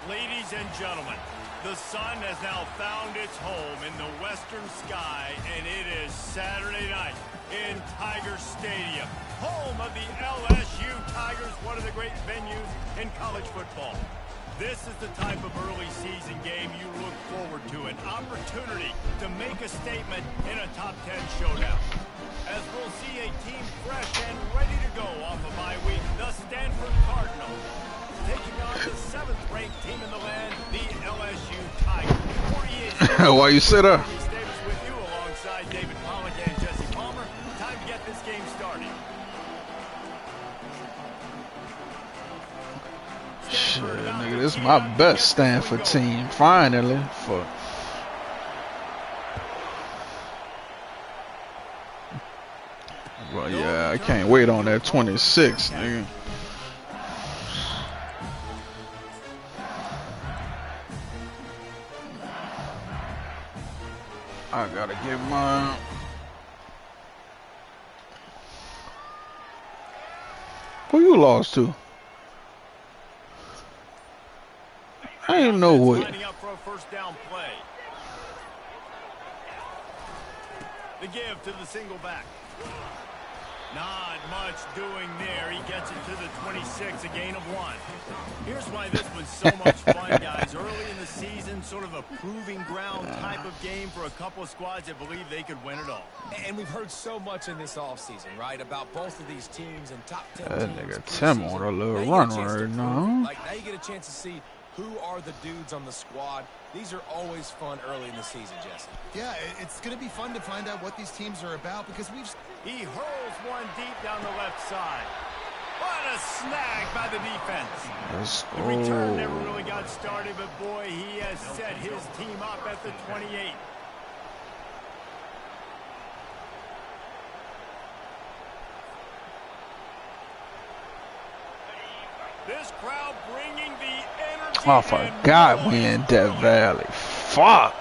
Ladies and gentlemen, the sun has now found its home in the western sky, and it is Saturday night in Tiger Stadium, home of the LSU Tigers, one of the great venues in college football. This is the type of early season game you look forward to, an opportunity to make a statement in a top 10 showdown. As we'll see a team fresh and ready to go off a bye week, the Stanford Cardinals taking on the 7th-ranked team in the land, the LSU Tigers. Why you sit up? Davis with you alongside David Pollock and Jesse Palmer. Time to get this game started. Shit, nigga, this is my best Stanford team, finally. Fuck. Well, yeah, I can't wait on that 26, nigga. I gotta get mine. Who you lost to? I ain't no way. Lining up for a first down play. The give to the single back. Not much doing there. He gets it to the 26, a gain of 1. Here's why this was so much fun, guys. Early in the season, sort of a proving ground type of game for a couple of squads that believe they could win it all. And we've heard so much in this offseason, right, about both of these teams and top 10 That teams. nigga Tim on a little run right now. Like, now you get a chance to see who are the dudes on the squad. These are always fun early in the season, Jesse. Yeah, it's going to be fun to find out what these teams are about because He hurls one deep down the left side. What a snag by the defense. Let's The return never go. really got started, but boy, he has set his team up at the 28. This crowd bringing the energy. I forgot we in Death Valley. Fuck.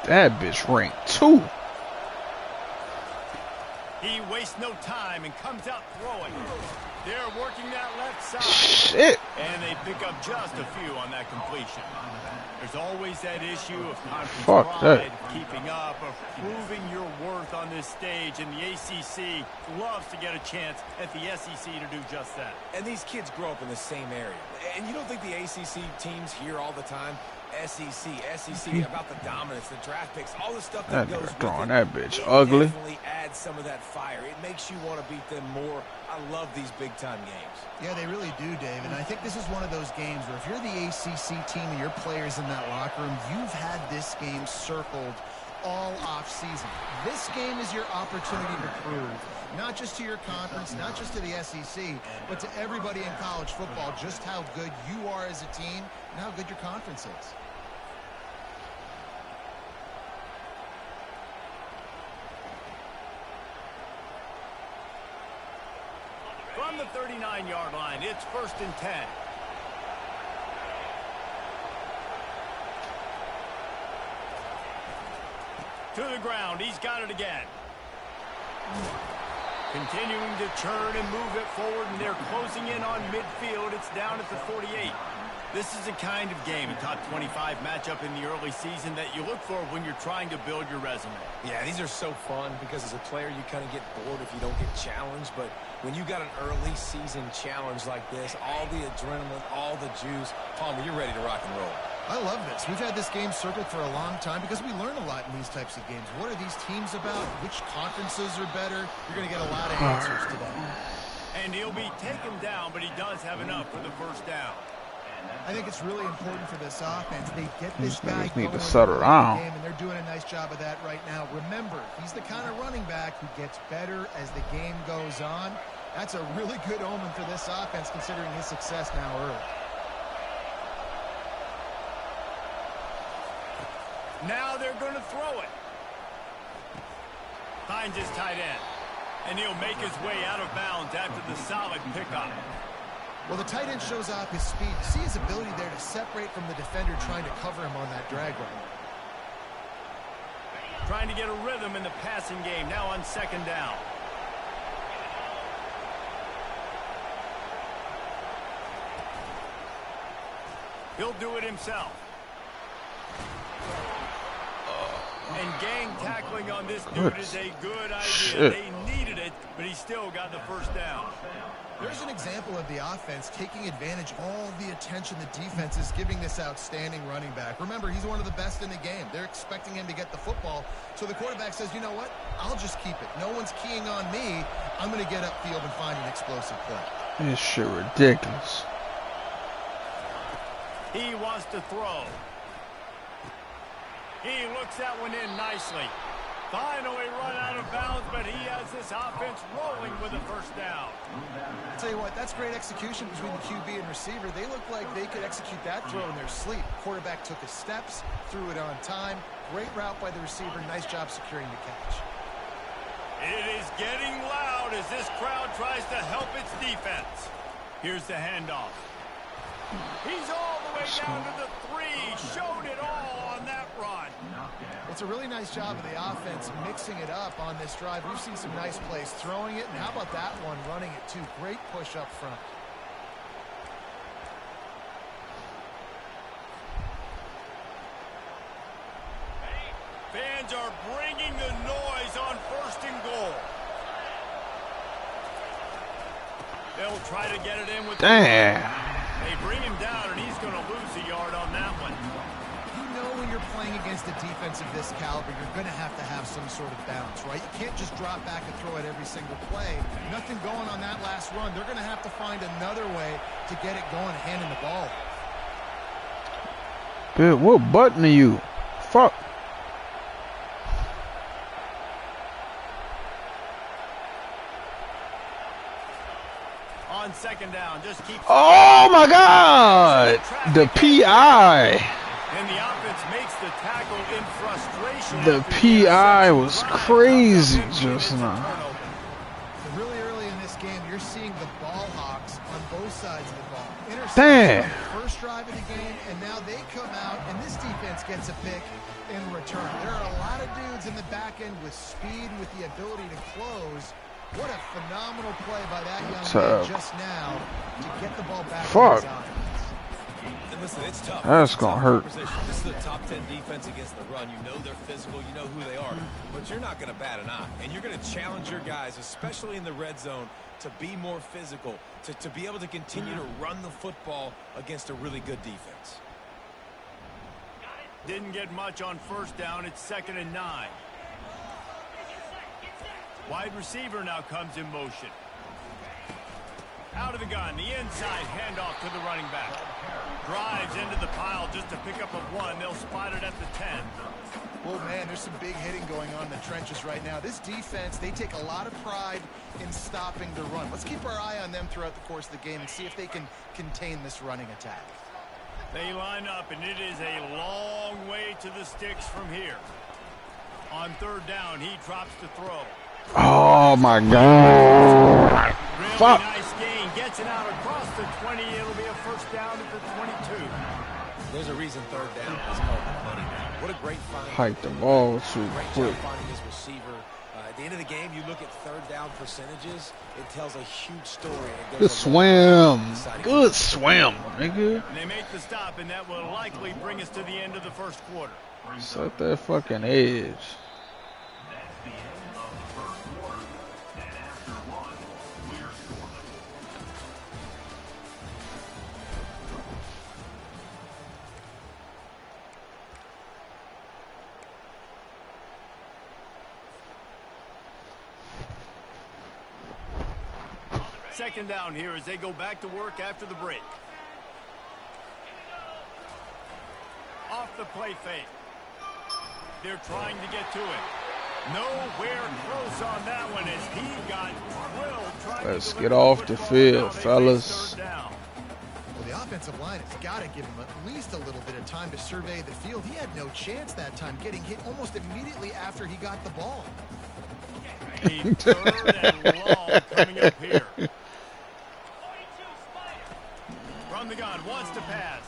That bitch ranked 2. He wastes no time and comes out throwing. They're working that left side. Shit. And they pick up just a few on that completion. There's always that issue of conference Fuck pride, that. keeping up, of proving your worth on this stage. And the ACC loves to get a chance at the SEC to do just that. And these kids grow up in the same area. And you don't think the ACC teams hear all the time, SEC about the dominance, the draft picks, all the stuff that That goes nigga with throwing it. that bitch It ugly. definitely adds some of that fire. It makes you want to beat them more. I love these big-time games. Yeah, they really do, Dave. And I think this is one of those games where if you're the ACC team and your players in that locker room, you've had this game circled all off-season. This game is your opportunity to prove, not just to your conference, not just to the SEC, but to everybody in college football, just how good you are as a team and how good your conference is. From the 39-yard line, it's 1st and 10. To the ground, he's got it again. Continuing to churn and move it forward, and they're closing in on midfield. It's down at the 48. This is the kind of game, a top 25 matchup in the early season that you look for when you're trying to build your resume. Yeah, these are so fun because as a player, you kind of get bored if you don't get challenged. But when you got an early season challenge like this, all the adrenaline, all the juice, Palmer, you're ready to rock and roll. I love this. We've had this game circled for a long time because we learn a lot in these types of games. What are these teams about? Which conferences are better? You're going to get a lot of answers today. And he'll be taken down, but he does have enough for the first down. I think it's really important for this offense. They get this These guy niggas need going to settle down. game, and they're doing a nice job of that right now. Remember, he's the kind of running back who gets better as the game goes on. That's a really good omen for this offense, considering his success now early. Now they're going to throw it. Finds his tight end. And he'll make his way out of bounds after the solid pickup. Well, the tight end shows off his speed. See his ability there to separate from the defender trying to cover him on that drag run. Trying to get a rhythm in the passing game. Now on 2nd down. He'll do it himself. And gang tackling on this dude is a good idea. Shit. They needed it, but he still got the first down. There's an example of the offense taking advantage of all the attention the defense is giving this outstanding running back. Remember, he's one of the best in the game. They're expecting him to get the football. So the quarterback says, you know what? I'll just keep it. No one's keying on me. I'm going to get upfield and find an explosive play. This shit ridiculous. He wants to throw. He looks that one in nicely. Finally run out of bounds, but he has this offense rolling with a first down. I'll tell you what, that's great execution between the QB and receiver. They look like they could execute that throw in their sleep. Quarterback took his steps, threw it on time. Great route by the receiver. Nice job securing the catch. It is getting loud as this crowd tries to help its defense. Here's the handoff. He's all the way down to the 3. Showed it all on that run. It's a really nice job of the offense mixing it up on this drive. We've seen some nice plays throwing it, and how about that one running it too? Great push up front. Fans are bringing the noise on 1st and goal. They'll try to get it in with Damn. They bring him down, and he's going to lose a yard on that one. You know when you're playing against a defense of this caliber, you're going to have some sort of balance, right? You can't just drop back and throw it every single play. Nothing going on that last run. They're going to have to find another way to get it going, handing the ball. Dude, what button are you? Fuck. On 2nd down, just keep... Oh my God! The PI. And the offense makes the tackle in frustration. The PI was crazy just now. Really early in this game, you're seeing the ball hawks on both sides of the ball. Damn. On the first drive of the game, and now they come out, and this defense gets a pick in return. There are a lot of dudes in the back end with speed, with the ability to close. What a phenomenal play by that young man just now to get the ball back. Fuck. And listen, it's tough. That's gonna hurt. This is a top 10 defense against the run. You know they're physical. You know who they are. But you're not going to bat an eye. And you're going to challenge your guys, especially in the red zone, to be more physical, to be able to continue to run the football against a really good defense. Didn't get much on 1st down. It's 2nd and 9. Wide receiver now comes in motion. Out of the gun, the inside handoff to the running back. Drives into the pile just to pick up a 1. They'll spot it at the 10. Well, man, there's some big hitting going on in the trenches right now. This defense, they take a lot of pride in stopping the run. Let's keep our eye on them throughout the course of the game and see if they can contain this running attack. They line up, and it is a long way to the sticks from here. On 3rd down, he drops to throw. Oh my God. Really Fuck. nice gain. Gets it out across the 20. It'll be a 1st down at the 22. There's a reason 3rd down is called the money down. What a great find. Hike the ball too Great quick. job finding his receiver. At the end of the game, you look at 3rd down percentages. It tells a huge story. It Good goes a long way swim. to Good swim, nigga. And they make the stop, and that will likely bring us to the end of the 1st quarter. Set that fucking edge. Second down here as they go back to work after the break. Off the play fake. They're trying to get to it. Nowhere close on that one as he got drilled. trying to Let's deliver get the off the football. field, Now they face fellas. 3rd down. Well, the offensive line has got to give him at least a little bit of time to survey the field. He had no chance that time, getting hit almost immediately after he got the ball. A 3rd and long coming up here. From the gun, wants to pass.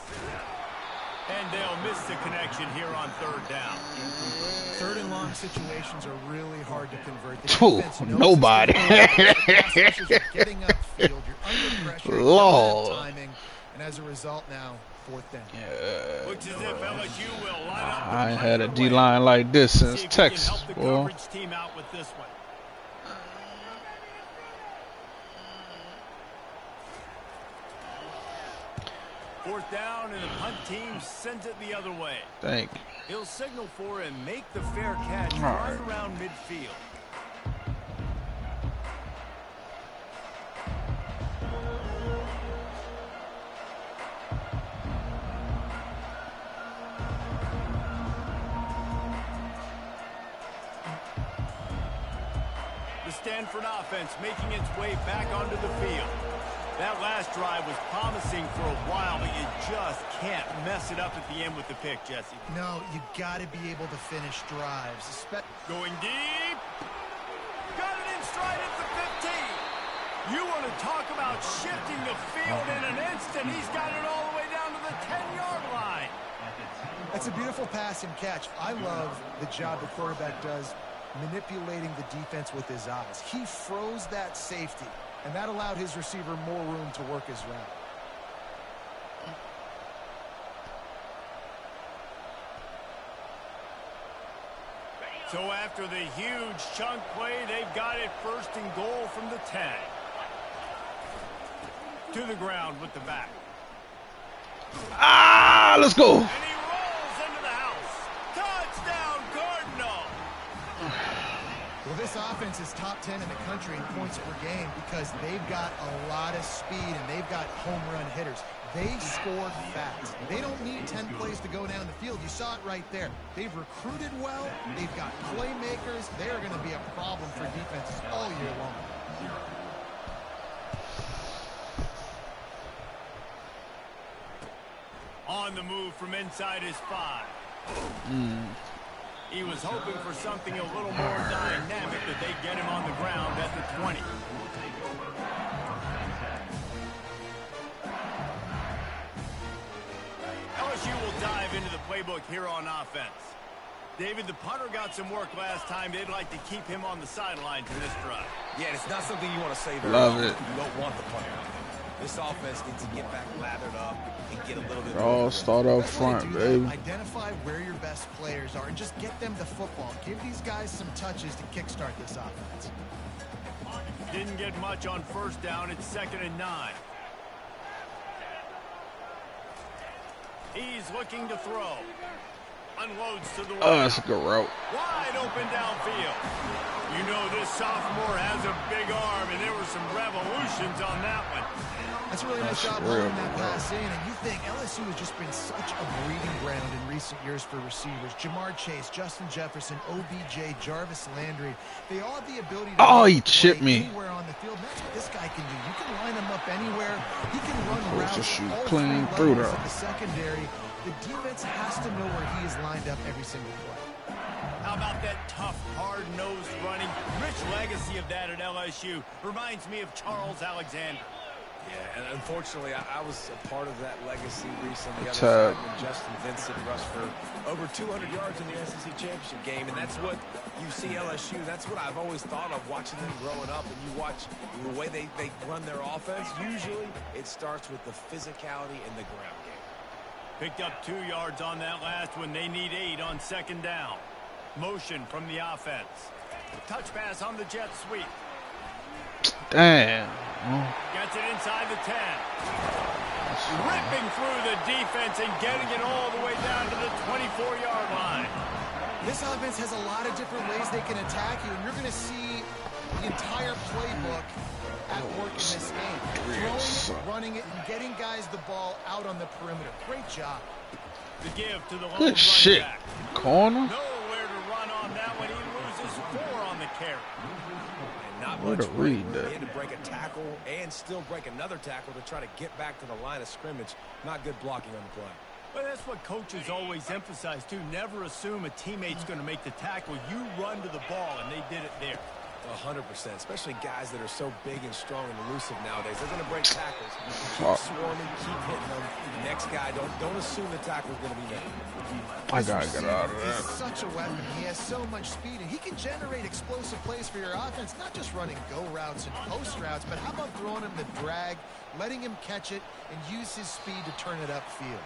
And they'll miss the connection here on 3rd down. 3rd and long situations are really hard to convert. The Phew, defense knows nobody. it's gonna be you're getting upfield, you're under pressure, you don't have Lord. timing, and as a result now, 4th down. Yeah. Looks as if LSU will line up. I ain't had a D-line like this since Texas, help the boy. coverage team out with this one. Fourth down, and the punt team sends it the other way. Thank you. He'll signal for and make the fair catch right around midfield. The Stanford offense making its way back onto the field. That last drive was promising for a while, but you just can't mess it up at the end with the pick, Jesse. No, you got to be able to finish drives. Going deep. Got it in stride at the 15. You want to talk about shifting the field in an instant. He's got it all the way down to the 10-yard line. That's a beautiful pass and catch. I love the job the quarterback does manipulating the defense with his eyes. He froze that safety, and that allowed his receiver more room to work his route. So after the huge chunk play, they've got it 1st and goal from the 10. To the ground with the back. Ah, let's go. And he rolls into the house. Touchdown, Cardinal. Well, this offense is top 10 in the country in points per game because they've got a lot of speed and they've got home run hitters. They score fast. They don't need 10 plays to go down the field. You saw it right there. They've recruited well. They've got playmakers. They're going to be a problem for defenses all year long. On the move from inside his 5. He was hoping for something a little more dynamic, that they'd get him on the ground at the 20. LSU will dive into the playbook here on offense. David, the punter got some work last time. They'd like to keep him on the sidelines in this drive. Yeah, it's not something you want to say very Love often. it. You don't want the punter out there. This offense needs to get back lathered up and get a little bit All start up front, baby. Identify where your best players are and just get them the football. Give these guys some touches to kickstart this offense. Didn't get much on 1st down. It's 2nd and 9. He's looking to throw. Unloads to the right. Oh, that's a good route. Wide open downfield. You know this sophomore has a big arm, and there were some revolutions on that one. That's a really nice job real holding that pass in, and you think LSU has just been such a breeding ground in recent years for receivers. Jamar Chase, Justin Jefferson, OBJ, Jarvis Landry. They all have the ability to he chipped me. anywhere on the field. That's what this guy can do. You can line him up anywhere. He can run routes just shoot all clean 3 through levels there. of the secondary. The defense has to know where he is lined up every single play. How about that tough, hard-nosed running? Rich legacy of that at LSU. Reminds me of Charles Alexander. Yeah, and unfortunately, I was a part of that legacy recently. When Justin Vincent rushed for over 200 yards in the SEC championship game, and that's what you see LSU. That's what I've always thought of watching them growing up. And you watch the way they run their offense. Usually, it starts with the physicality in the ground game. Picked up 2 yards on that last one. They need 8 on 2nd down. Motion from the offense. Touch pass on the jet sweep. Damn. Gets it inside the 10. Ripping through the defense and getting it all the way down to the 24-yard line. This offense has a lot of different ways they can attack you, and you're going to see the entire playbook at work in this game. Throwing it, running it, and getting guys the ball out on the perimeter. Great job. The give to the lone Good shit. back. Corner. Nowhere to run on that one. He loses 4 on the carry. And not Where much to read room. that? He had to break a tackle and still break another tackle to try to get back to the line of scrimmage. Not good blocking on the play. Well, that's what coaches always emphasize, too. Never assume a teammate's going to make the tackle. You run to the ball, and they did it there. 100%, especially guys that are so big and strong and elusive nowadays. They're going to break tackles. Keep swarming, keep hitting them. The next guy, don't assume the tackle's going to be made. I gotta get out of He's that. such a weapon. He has so much speed, and he can generate explosive plays for your offense, not just running go routes and post routes, but how about throwing him the drag, letting him catch it, and use his speed to turn it upfield.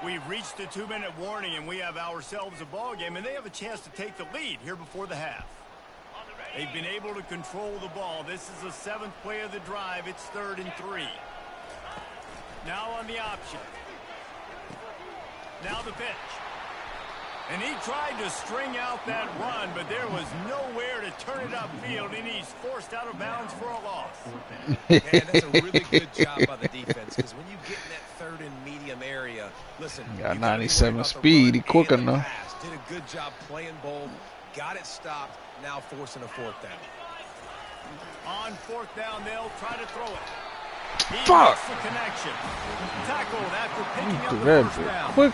We've reached the 2-minute warning, and we have ourselves a ball game, and they have a chance to take the lead here before the half. They've been able to control the ball. This is the 7th play of the drive. It's 3rd and 3. Now on the option. Now the pitch. And he tried to string out that run, but there was nowhere to turn it upfield, and he's forced out of bounds for a loss. And that's a really good job by the defense, because when you get in that 3rd and medium area, listen, He got 97 speed. He quick enough. Did a good job playing bold, got it stopped, now forcing a 4th down. On 4th down, they'll try to throw it. He Fuck! makes the connection. Tackled after picking up Do the that first bit down. quick.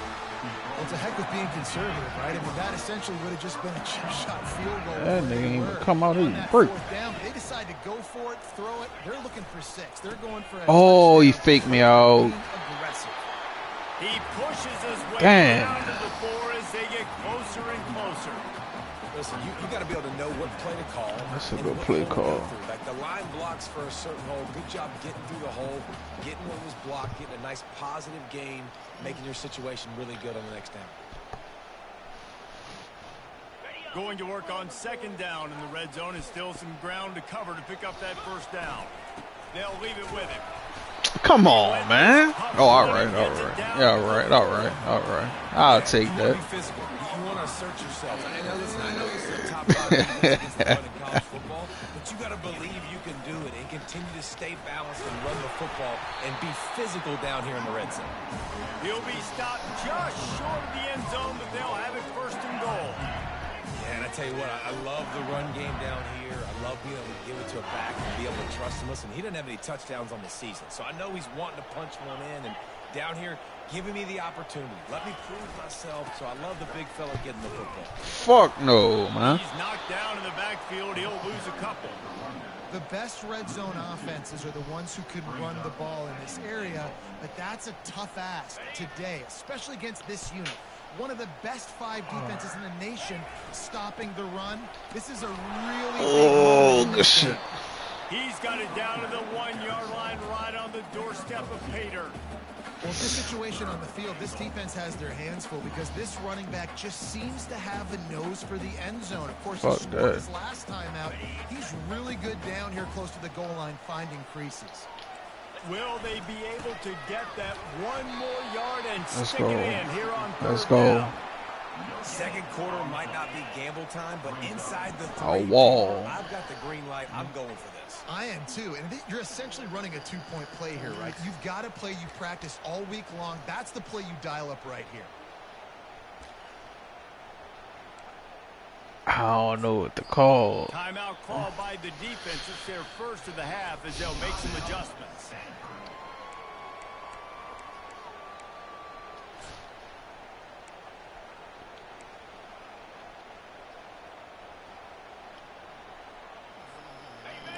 It's a heck of being conservative, right? I mean, that essentially would have just been a chip shot field goal. That nigga ain't even come out On of that break. 4th down, they decide to go for it, throw it. They're looking for 6. They're going for a Oh, he touchdown. faked me out. Being aggressive. He pushes his way Damn. down to the 4 as they get closer and closer. Listen, you got to be able to know what play to call. That's a and good what play hole to call. go through. Like the line blocks for a certain hole. Good job getting through the hole, getting what was blocked, getting a nice positive gain, making your situation really good on the next down. Going to work on 2nd down in the red zone, and still some ground to cover to pick up that 1st down. They'll leave it with him. Come on, man. Oh, all right. Yeah, all right. I'll take You that. want to be physical. You want to assert yourself. And I know this is a top 5 defense against the run in college football, but you got to believe you can do it and continue to stay balanced and run the football and be physical down here in the red zone. He'll be stopped just short of the end zone, but they'll have it 1st and goal. Yeah, and I tell you what, I love the run game down here. I love being able to give it to a back and be able to trust him. Listen, he doesn't have any touchdowns on the season, so I know he's wanting to punch one in. And down here, giving me the opportunity. Let me prove myself, so I love the big fella getting the football. Fuck no, man. He's knocked down in the backfield. He'll lose a couple. The best red zone offenses are the ones who can run the ball in this area, but that's a tough ask today, especially against this unit. One of the best 5 defenses in the nation stopping the run. This is a really big Good shit. He's got it down to the 1-yard line, right on the doorstep of Pater. Well, this situation on the field, this defense has their hands full because this running back just seems to have a nose for the end zone. Of course, he Fuck scored that. his last time out. He's really good down here close to the goal line, finding creases. Will they be able to get that 1 more yard and Let's stick go. it in here on 3rd Let's go. down? 2nd quarter might not be gamble time, but inside the 3, A wall. I've got the green light. I'm going for this. I am too, and you're essentially running a 2-point play here, right? You've got a play you practice all week long. That's the play you dial up right here. I don't know what to call. Timeout called by the defense. It's their 1st of the half as they'll make some adjustments.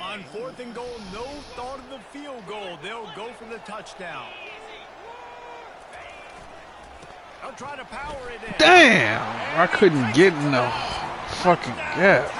On 4th and goal, no thought of the field goal. They'll go for the touchdown. They'll try to power it in. Damn, I couldn't get in the fucking gap.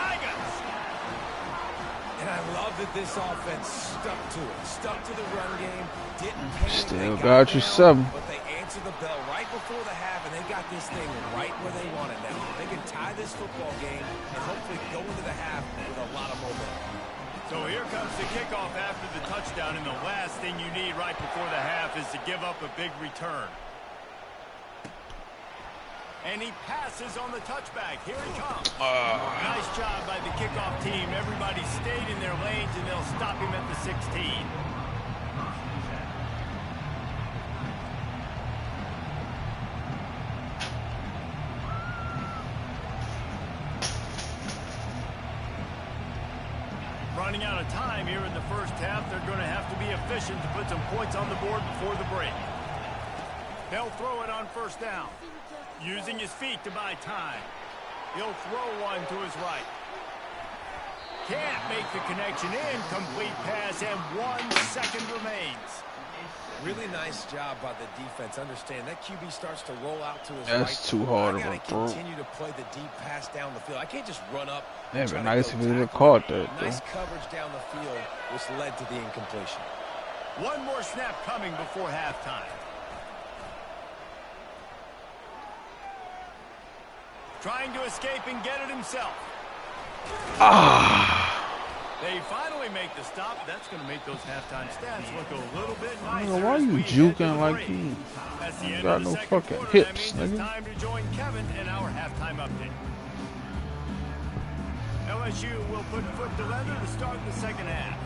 And I love that this offense stuck to it, stuck to the run game, didn't panic. Still They got you down, 7. But they answered the bell right before the half, and they got this thing right where they want it now. They can tie this football game and hopefully go into the half with a lot of momentum. So here comes the kickoff after the touchdown, and the last thing you need right before the half is to give up a big return. And he passes on the touchback. Here he comes. Nice job by the kickoff team. Everybody stayed in their lanes, and they'll stop him at the 16. Running out of time here in the 1st half. They're going to have to be efficient to put some points on the board before the break. They'll throw it on 1st down. Using his feet to buy time. He'll throw one to his right. Can't make the connection. Incomplete pass, and 1 second remains. Really nice job by the defense. Understand that QB starts to roll out to his That's too hard of a I throw. continue to play the deep pass down the field. I can't just run up. It'd be nice if he would have caught that. Nice coverage down the field, which led to the incompletion. One more snap coming before halftime. Trying to escape and get it himself. They finally make the stop. That's going to make those halftime stats look a little bit nicer. Why are you juking like you got no fucking hips, nigga? It's time to join Kevin in our halftime update. LSU will put foot to leather to start the second half.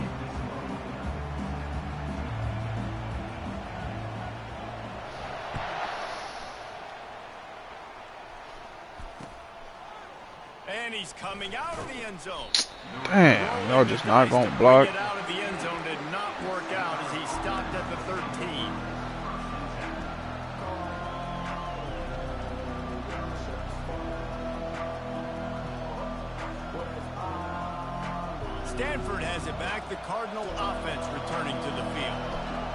And he's coming out of the end zone. Damn, y'all just not gonna block. Get out of the end zone did not work out as he stopped at the 13. Stanford has it back. The Cardinal offense returning to the field.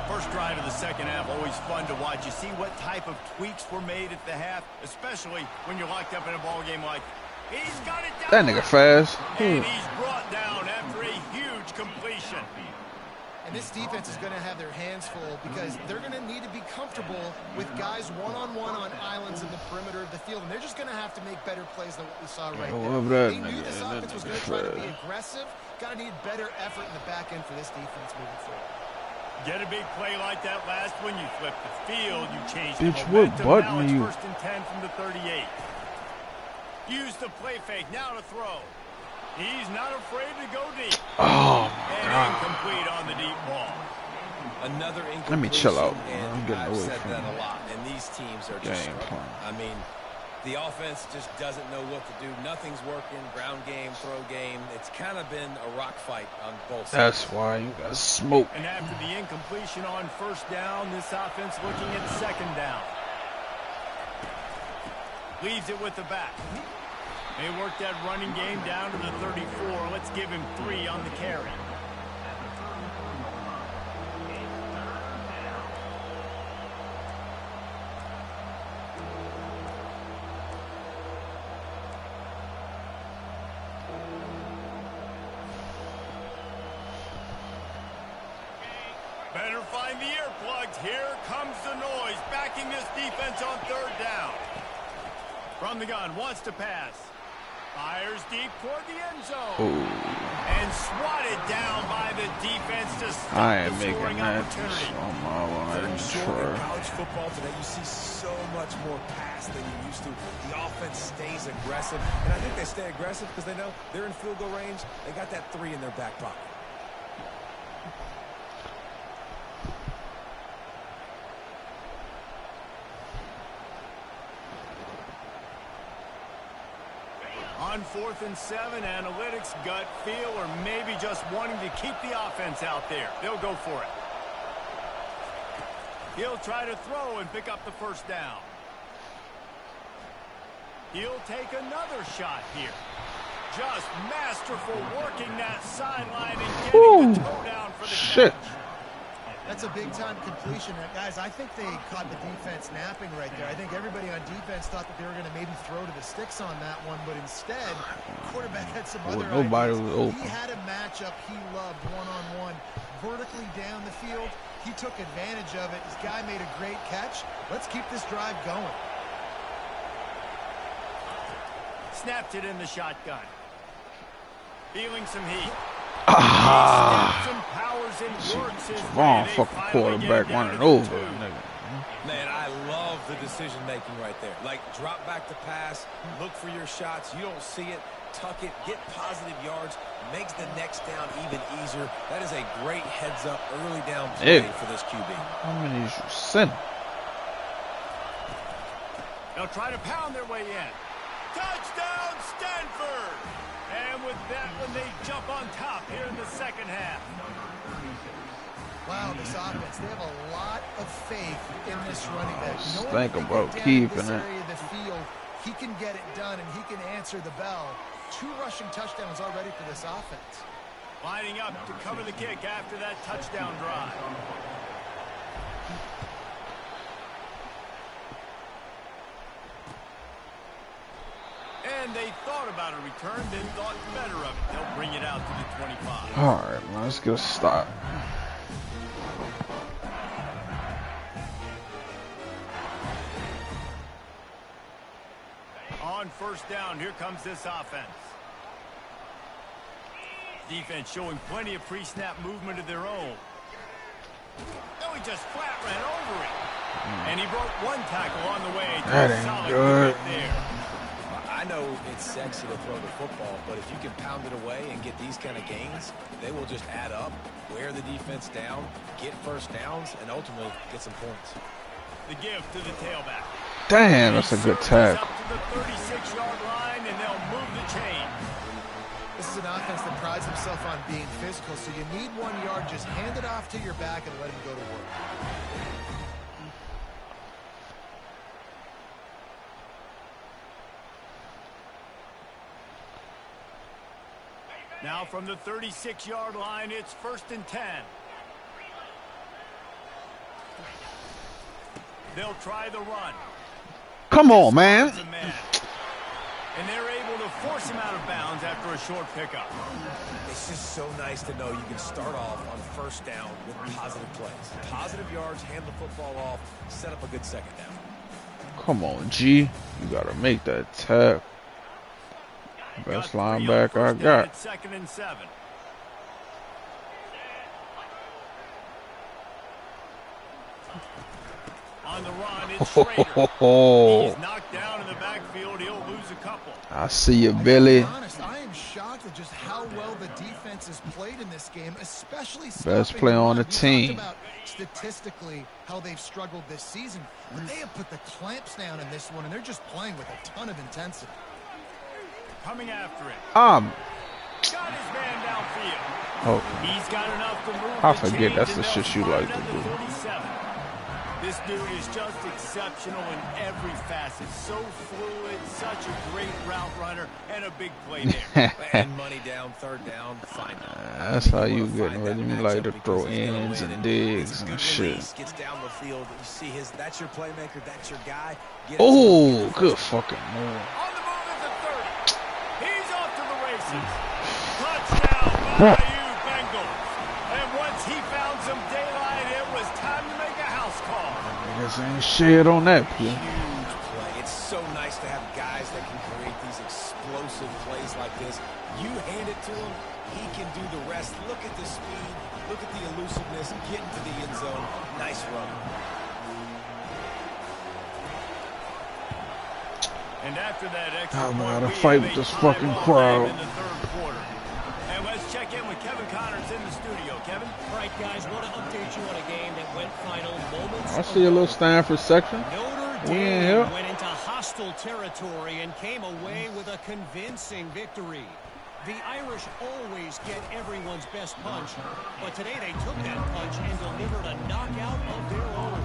First drive of the second half, always fun to watch. You see what type of tweaks were made at the half, especially when you're locked up in a ball game like. He's got it down. That nigga fast. And he's brought down after a huge completion. And this defense is going to have their hands full because they're going to need to be comfortable with guys one-on-one on islands in the perimeter of the field. And they're just going to have to make better plays than what we saw right there. They knew this offense was going to try to be aggressive. Got to need better effort in the back end for this defense moving forward. Get a big play like that last one, you flip the field, you change Bitch, the what momentum. button Now it's you? first and 10 from the 38. Use the play fake, now to throw. He's not afraid to go deep. Oh, and God. incomplete on the deep ball. Another incompletion. Let me chill out. And I'm getting I've away said from that you. a lot, and these teams are just Game struggling. plan. I mean, the offense just doesn't know what to do. Nothing's working. Ground game, throw game. It's kind of been a rock fight on both sides. That's why you got smoke. And after the incompletion on first down, this offense looking at second down. Leaves it with the back. They work that running game down to the 34. Let's give him 3 on the carry. Better find the earplugs. Here comes the noise, backing this defense on third down. From the gun, wants to pass. Fires deep toward the end zone. Ooh. And swatted down by the defense to stop I ain't the making scoring that opportunity. on my line. Sure, in college football today, you see so much more pass than you used to. The offense stays aggressive, and I think they stay aggressive because they know they're in field goal range. They got that 3 in their back pocket. On 4th and 7, analytics, gut feel, or maybe just wanting to keep the offense out there. They'll go for it. He'll try to throw and pick up the first down. He'll take another shot here. Just masterful working that sideline and getting the toe down for the Shit. catch. That's a big-time completion. Guys, I think they caught the defense napping right there. I think everybody on defense thought that they were going to maybe throw to the sticks on that one, but instead, quarterback had some other nobody ideas. was open. He had a matchup he loved one-on-one, vertically down the field. He took advantage of it. This guy made a great catch. Let's keep this drive going. Snapped it in the shotgun. Feeling some heat. Wrong fucking quarterback running over, nigga. Man, I love the decision making right there. Like, drop back to pass, look for your shots. You don't see it, tuck it, get positive yards, makes the next down even easier. That is a great heads up early down play for this QB. How many is you sending? They'll try to pound their way in. Touchdown, Stanford! And with that one, they jump on top here in the second half. Wow, this offense, they have a lot of faith in this running back. Think about keeping this it. area of the field, he can get it done, and he can answer the bell. 2 rushing touchdowns already for this offense. Lining up to cover the kick after that touchdown drive. And they thought about a return, then thought better of it. They'll bring it out to the 25. All right, let's get a stop. On first down, here comes this offense. Defense showing plenty of pre-snap movement of their own. Oh, he just flat ran over it. And he broke 1 tackle on the way. That ain't good. There. I know it's sexy to throw the football, but if you can pound it away and get these kind of gains, they will just add up, wear the defense down, get first downs, and ultimately get some points. The give to the tailback. Damn, that's a good tackle. Up to the 36-yard line, and they'll move the chain. This is an offense that prides himself on being physical, so you need 1 yard. Just hand it off to your back and let him go to work. Now from the 36-yard line, it's 1st and 10. They'll try the run. Come on, man. And they're able to force him out of bounds after a short pickup. It's just so nice to know you can start off on first down with positive plays. Positive yards, hand the football off, set up a good second down. Come on, G. You got to make that tackle. Best linebacker I got. 2nd and 7. On the run, it's Schrader. He's knocked down in the backfield. He'll lose a couple. I see you, Billy. Honest, I am shocked at just how well the defense has played in this game, especially best play on the team. About statistically how they've struggled this season, but they have put the clamps down in this one, and they're just playing with a ton of intensity. Coming after it. Got his man downfield. Oh, He's got enough to move. I forget that's the shit you like to do. 47. This dude is just exceptional in every facet. So fluid, such a great route runner, and a big play there. And money down, 3rd down, fine. That's how you getting ready. You like to throw ends and digs and shit. Gets down the field. You see that's your playmaker, that's your guy. Oh, good fucking move. On the move is the 30. He's off to the races. Touchdown by you Bengals. And once he found some daylight, it was time to make a house call. I guess I ain't shit on that play. Huge play. It's so nice to have guys that can create these explosive plays like this. You hand it to him, he can do the rest. Look at the speed. Look at the elusiveness. Get into the end zone. Nice run. And after that extra I'm point, gonna we fight have with a this fucking time-off crowd. in the 3rd quarter. And let's check in with Kevin Connors in the studio. Kevin? All right, guys, want to update you on a game that went final moments I see a little Stanford section. Notre We in Dame here. went into hostile territory and came away with a convincing victory. The Irish always get everyone's best punch, but today they took that punch and delivered a knockout of their own.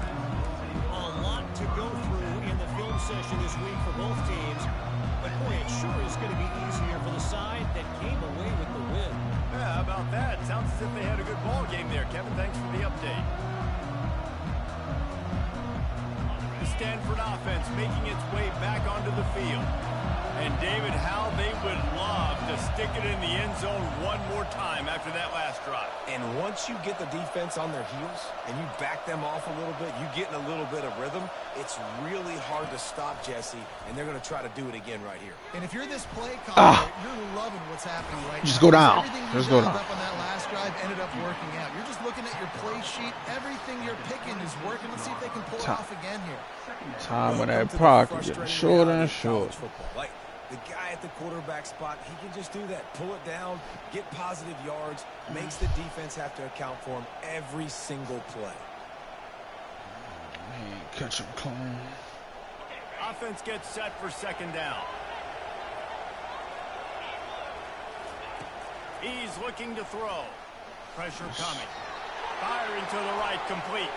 A lot to go through in the film session this week for both teams, but boy, it sure is going to be easier for the side that came away with the win. Yeah, how about that? Sounds as if they had a good ball game there, Kevin. Thanks for the update. The Stanford offense making its way back onto the field. And David, how they would love to stick it in the end zone one more time after that last drive. And once you get the defense on their heels and you back them off a little bit, you get in a little bit of rhythm, it's really hard to stop, Jesse, and they're going to try to do it again right here. And if you're this play caller, you're loving what's happening right now. Just go down. Everything Just you go dialed down. up on that last drive ended up working out. You're just looking at your play sheet. Everything you're picking is working. Let's see if they can pull it off again here. Time of that pocket getting shorter and shorter. Like the guy at the quarterback spot, he can just do that. Pull it down, get positive yards, makes the defense have to account for him every single play. Man, catch him clean. Offense gets set for 2nd down. He's looking to throw. Pressure coming. Firing to the right, complete.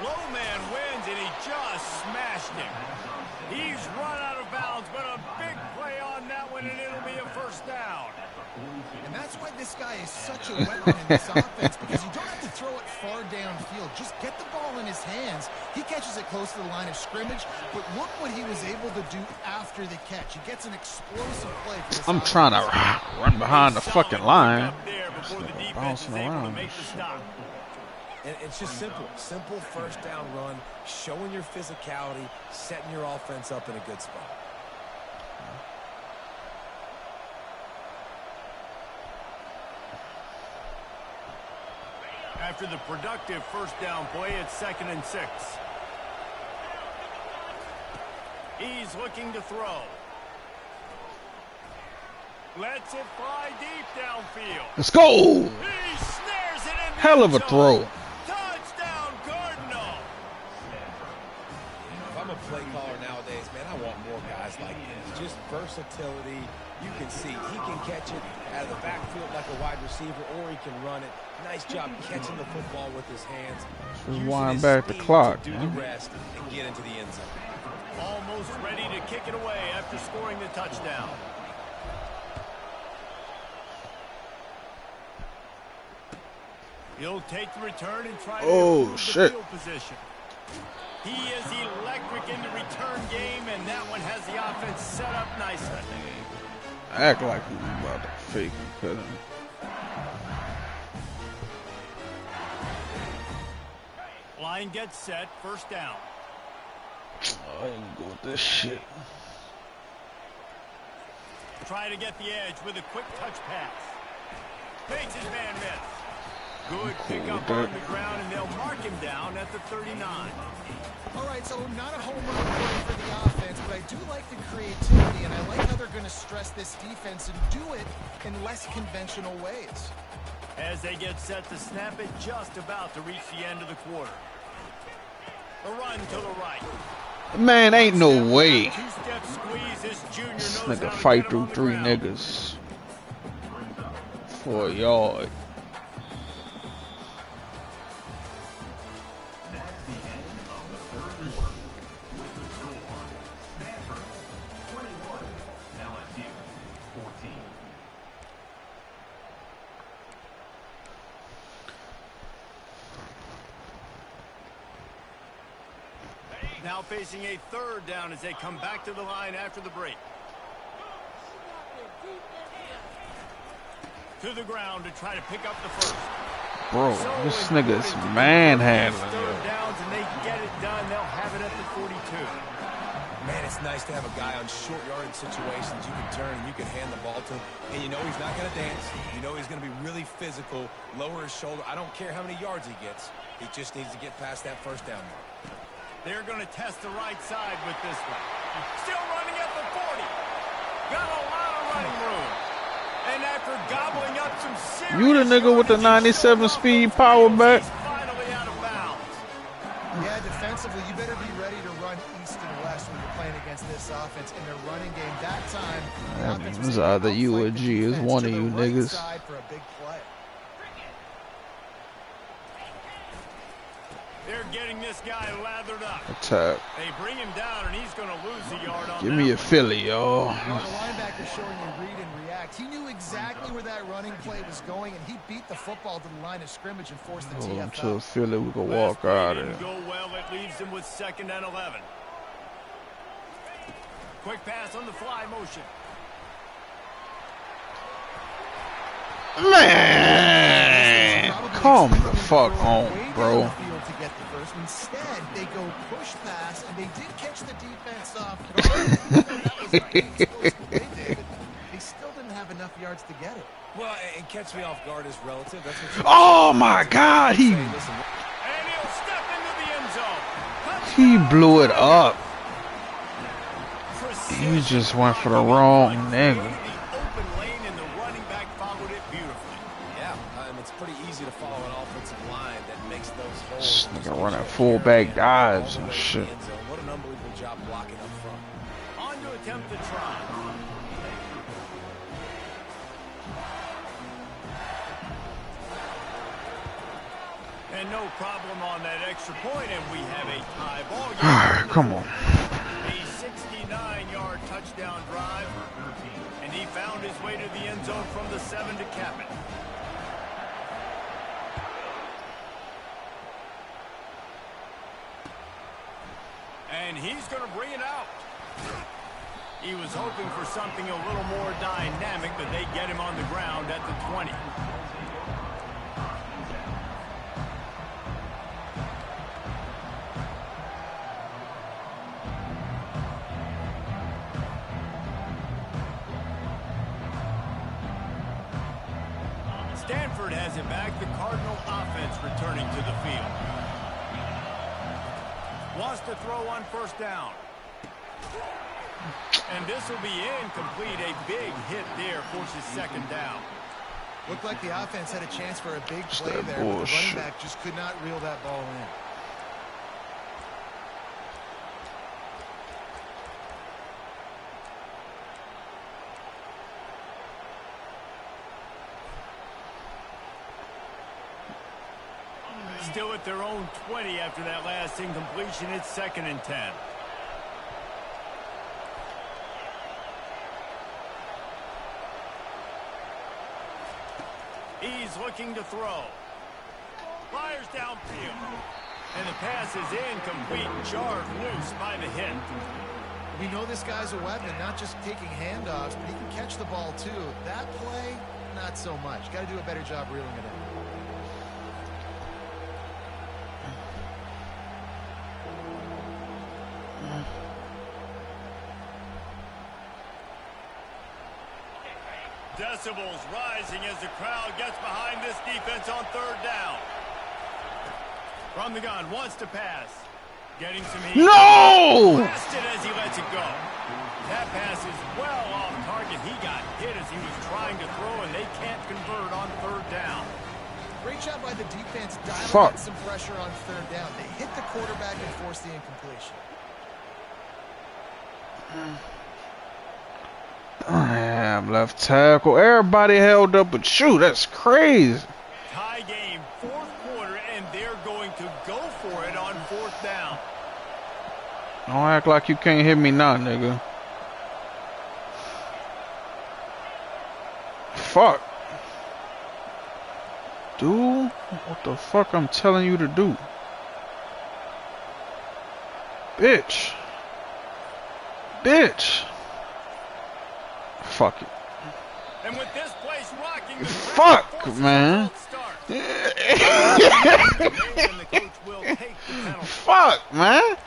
Low man wins, and he just smashed him. He's run out of bounds, but a big play on that one. and it'll be a first down. And that's why this guy is such a weapon in this offense, because you don't have to throw it far downfield. Just get the ball in his hands. He catches it close to the line of scrimmage, but look what he was able to do after the catch. He gets an explosive play for this I'm trying to run behind the fucking line. Bouncing around. And it's just simple first down run, showing your physicality, setting your offense up in a good spot. After the productive first down play, it's 2nd and 6. He's looking to throw. Lets it fly deep downfield. Let's go. He snares it in the Hell of a end zone. throw. Touchdown, Cardinal. If I'm a play caller nowadays, man, I want more guys like this. Just versatility. You can see he can catch it out of the backfield like a wide receiver, or he can run it. Nice job catching the football with his hands. Wind back the clock, to do man. the rest and get into the end zone. Almost ready to kick it away after scoring the touchdown. He'll take the return and try to improve the field position. He is electric in the return game, and that one has the offense set up nicely. Act like we about to fake and cut him. Line gets set, first down. I ain't go with this shit. Try to get the edge with a quick touch pass. Makes his man miss. Good pickup on the ground, and they'll mark him down at the 39. All right, so not a home run play for the offense, but I do like the creativity, and I like how they're going to stress this defense and do it in less conventional ways. As they get set to snap it, just about to reach the end of the quarter. A run to the right. Man, ain't no way. Two-step squeeze. This junior knows Nigga how to fight get him through on the 3 ground. niggas for a yard. Now facing a third down as they come back to the line after the break. To the ground to try to pick up the first. Bro, So this important nigga's to convert manhandling these you. third downs, and they get it done. They'll have it at the 42. Man, it's nice to have a guy on short yardage situations. You can turn and you can hand the ball to him. And you know he's not going to dance. You know he's going to be really physical, lower his shoulder. I don't care how many yards he gets. He just needs to get past that first down mark. They're going to test the right side with this one. Still running at the 40. Got a lot of running room. And after gobbling up some serious You the nigga with the 97 speed power back? he's finally out of bounds. Yeah, defensively, you better be ready to run east and west when you're playing against this offense in their running game. That time, the offense was It's able to either you or outflank the G. It's defense one to of the you right niggas. side for a big play. They're getting this guy lathered up. Attack. They bring him down, and he's going to lose a yard on Give that me a one. Philly, y'all. Well, the linebacker showing you read and react. He knew exactly where that running play was going, and he beat the football to the line of scrimmage and forced the Hold on to TFL. Philly, we can Last walk play out of didn't there. go well. It leaves him with 2nd and 11. Quick pass on the fly motion. Man, come the fuck on, bro. To get the first. Instead, they go push pass, and they did catch the defense off guard. That was a pretty explosive play, David. They still didn't have enough yards to get it. Well, and catch me off guard is relative. That's what Oh my God, Listen, And he'll step into the end zone. he blew it up. Precision He just went for the wrong nigga. The open lane, and the running back followed it beautifully. yeah, it's pretty easy to follow an offensive line that makes those This holes. nigga running fullback dives and shit. What an unbelievable job blocking up front. On to attempt the try. And no problem on that extra point, and we have a tie ball game. Alright, come on. A 69-yard touchdown drive, and found his way to the end zone from the 7 to cap it. And he's going to bring it out. He was hoping for something a little more dynamic, but they get him on the ground at the 20. Stanford has it back. The Cardinal offense returning to the field. Wants to throw on first down. And this will be incomplete. A big hit there forces second down. Looked like the offense had a chance for a big play there, but the running back just could not reel that ball in. Still at their own 20 after that last incompletion. It's 2nd and 10. He's looking to throw. Fires downfield. And the pass is incomplete. Jarred loose by the hit. We know this guy's a weapon, not just taking handoffs, but he can catch the ball too. That play, not so much. Got to do a better job reeling it in. Decibels rising as the crowd gets behind this defense on 3rd down. From the gun, wants to pass. Getting some heat. No! Blasted as he lets it go. That pass is well off target. He got hit as he was trying to throw, and they can't convert on 3rd down. Great job by the defense dialing in some pressure on 3rd down. They hit the quarterback and forced the incompletion. Damn, left tackle. Everybody held up, but shoot, that's crazy. Tie game, 4th quarter, and they're going to go for it on 4th down. Don't act like you can't hit me now, nigga. Fuck. Do what the fuck I'm telling you to do. Bitch. Bitch. Fuck it. And with this place rocking, fuck, man. Fuck, man.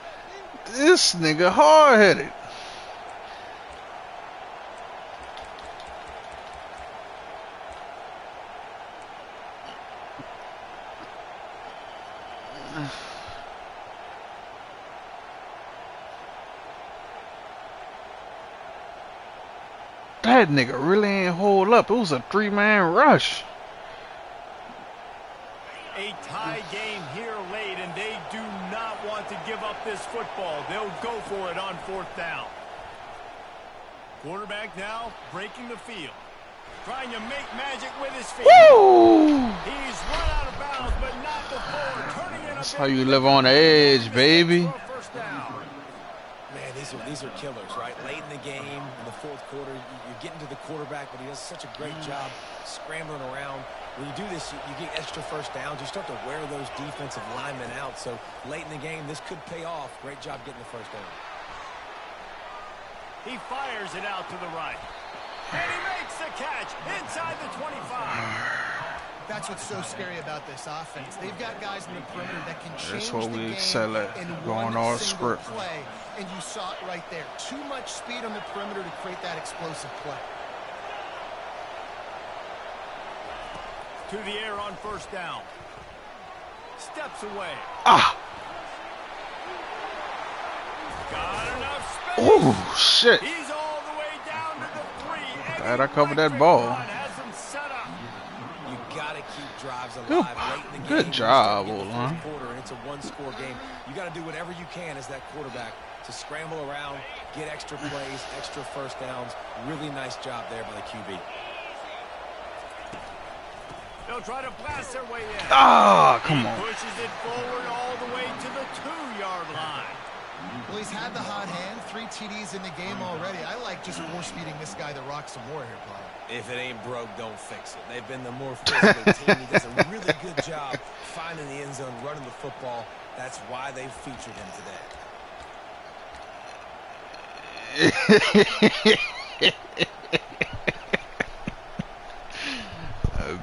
This nigga hard-headed. That nigga really ain't hold up. It was a 3-man rush. A tie game here late, and they do not want to give up this football. They'll go for it on 4th down. Quarterback now breaking the field. Trying to make magic with his feet. Woo! He's run out of bounds, but not before turning in. That's how you live on the edge, baby. Man, these are killers, right? Late in the game, in the 4th quarter, you're getting to the quarterback, but he does such a great job scrambling around. When you do this, you get extra first downs. You start to wear those defensive linemen out. So late in the game, this could pay off. Great job getting the first down. He fires it out to the right. And he makes the catch inside the 25. That's what's so scary about this offense. They've got guys in the perimeter that can change That's what the we game excel at, in going one all single script. play, and you saw it right there. Too much speed on the perimeter to create that explosive play. To the air on first down. Steps away. Ah! Got enough space. Oh, shit. He's all the way down to the 3. Glad I covered that ball. Has him set up. You got to keep drives alive late in the game. Good job, O-line. Quarter, and it's a one-score game. You got to do whatever you can as that quarterback to scramble around, get extra plays, extra first downs. Really nice job there by the QB. They'll try to blast their way in. Ah, come on. Pushes it forward all the way to the 2-yard line. Well, he's had the hot hand, 3 TDs in the game already. I like just force-feeding this guy the rock some more here, Paul. If it ain't broke, don't fix it. They've been the more physical team. He does a really good job finding the end zone, running the football. That's why they featured him today.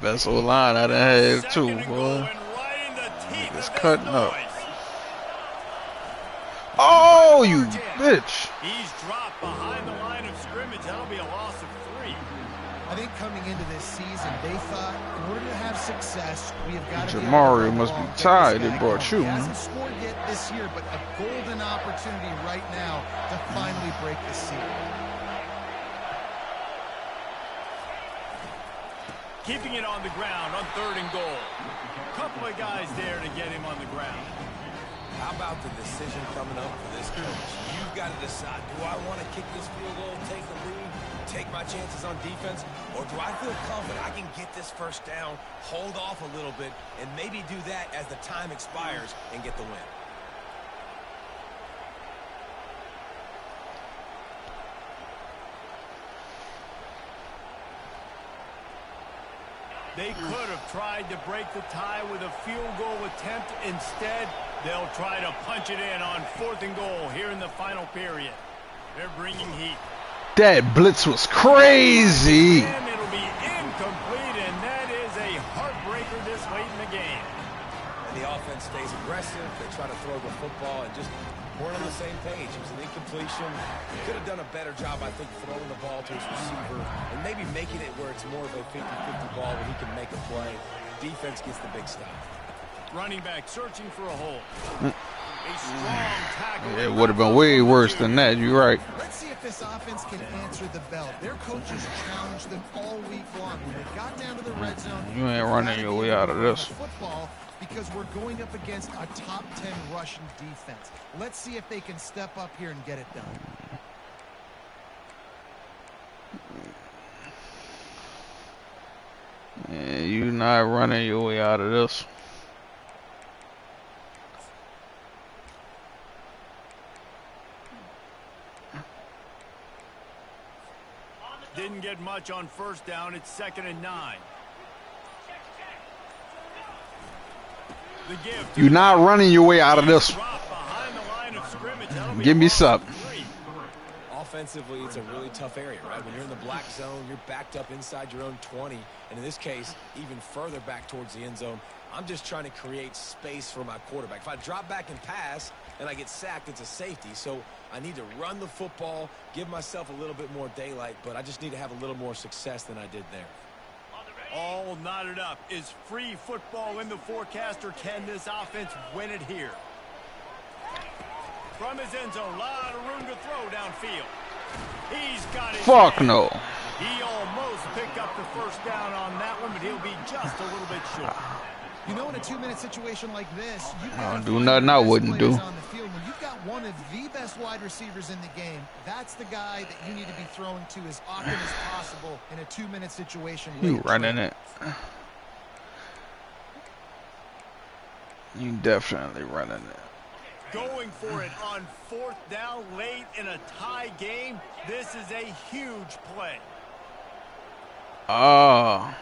Best old line I done had too, boy. It's cutting up. Oh, you bitch. He's dropped behind the line of scrimmage. That'll be a loss of 3. I think coming into this season, they thought in order to have success, we have got to Jamari must be tired. They brought you. He hasn't scored yet this year, but a golden opportunity right now to finally break the seal. Keeping it on the ground on 3rd and goal. Couple of guys there to get him on the ground. How about the decision coming up for this coach? You've got to decide, do I want to kick this field goal, take the lead, take my chances on defense, or do I feel confident I can get this first down, hold off a little bit, and maybe do that as the time expires and get the win? They could have tried to break the tie with a field goal attempt. Instead, they'll try to punch it in on 4th and goal here in the final period. They're bringing heat. That blitz was crazy. And it'll be incomplete, and that is a heartbreaker this late in the game. And the offense stays aggressive. They try to throw the football and just weren't on the same page. It was an incompletion. He could have done a better job, I think, throwing the ball to his receiver and maybe making it where it's more of a 50-50 ball where he can make a play. Defense gets the big stop. Running back searching for a hole. A strong tackle. It would have been way worse than that. You're right. Let's see if this offense can answer the bell. Their coaches challenged them all week long. When they got down to the red zone, You ain't running your way out of this. football because we're going up against a top 10 Russian defense. Let's see if they can step up here and get it done. Yeah, you not running your way out of this. Didn't get much on 1st down. It's 2nd and 9. The give. You're not running your way out of this. Behind the line of scrimmage. Give me some. Offensively, it's a really tough area, right? When you're in the black zone, you're backed up inside your own 20, and in this case, even further back towards the end zone. I'm just trying to create space for my quarterback. If I drop back and pass and I get sacked, it's a safety. So I need to run the football, give myself a little bit more daylight, but I just need to have a little more success than I did there. All knotted up. Is free football in the forecast, or can this offense win it here? From his end zone, a lot of room to throw downfield. He's got it. Fuck no. He almost picked up the 1st down on that one, but he'll be just a little bit short. You know, in a 2-minute situation like this, you I don't do nothing I wouldn't do. on the field. When you've got one of the best wide receivers in the game, that's the guy that you need to be throwing to as often as possible in a 2-minute situation. You running it. You definitely running it. Going for it on 4th down late in a tie game. This is a huge play. Ah.